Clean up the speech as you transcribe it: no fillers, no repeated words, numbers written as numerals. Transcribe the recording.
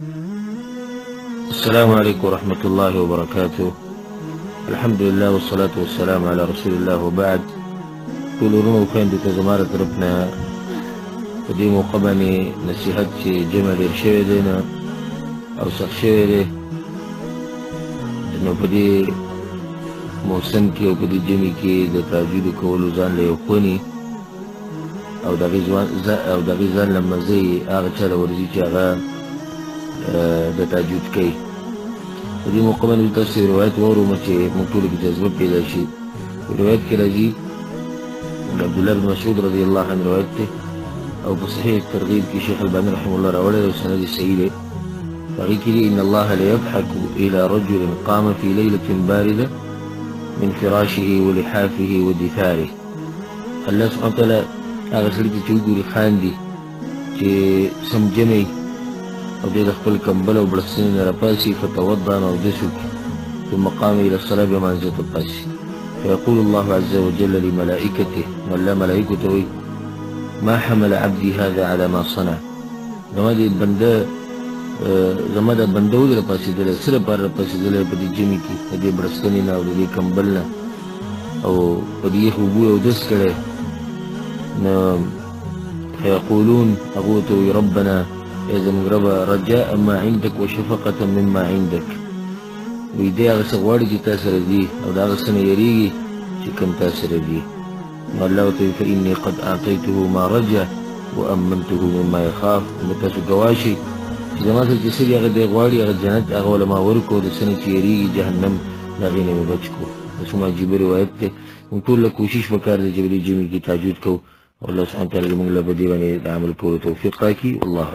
السلام عليكم ورحمة الله وبركاته. الحمد لله والصلاة والسلام على رسول الله وبعد. كل رونو كان دي تزمارة ربنا ودي مقبني نصيحت جمع الشيء دينا أو سخشي دي إنه بدي موسم كي أو بدي جمي كي دا تاجود كولو زان ليوكوني أو دا غيزان لما زي آغا چالا ورزي چاغا دا تاجود كي ودي مقبل تفسير روايات وورو مچه مقتول کی جذبه پیدا شي. روايات کې راځي عبد الله بن مسعود رضي الله عنه روايته او بصحيح الترغيب في شيخ الباني رحمه الله راوله وسند سيده فقال إن الله ليضحك إلى رجل قام في ليلة باردة من فراشه ولحافه ودثاره. الله سبحانه وتعالى هغه سړي چې وګوري خاندي چې سمجمي او دې خپل کمبل او بلسین راپاسي فتوضا او دسوك ثم قام الى الصلاه بمنزله القاسي فيقول الله عز وجل لملائكته ولا ملائكته ما حمل عبدي هذا على ما صنع. نوادي البنده زماده بندول راپاسي دل سره بار راپاسي دل په دې جمی کې دې برستنینا او دې کمبلنا او په دې خوبو او دس کړه نو فيقولون اغوتوا ربنا إذا مغربا رجاء ما عندك وشفقة مما عندك. ويدي هغه څه غواړي چې تا سره دي او د هغه څه نه یریږي چې کوم تا سره دي. نو الله ورته وایي فإني قد أعطيته ما رجا وأمنته مما يخاف. نو تاسو ګواه شئ چې زما سره چې څه دي هغه دی غواړي هغه جنت هغه له ما ورکړو د څه نه چې یریږي جهنم د هغې نه مې بچ کړو. دا څومره عجیبه روایت دی. موږ ټول له کوشش پکار دی چې په دې جمعې کې تهجد کوو او الله سبحانه وتعالی موږ له په دې باندې د عمل کولو توفیق راکړي. والله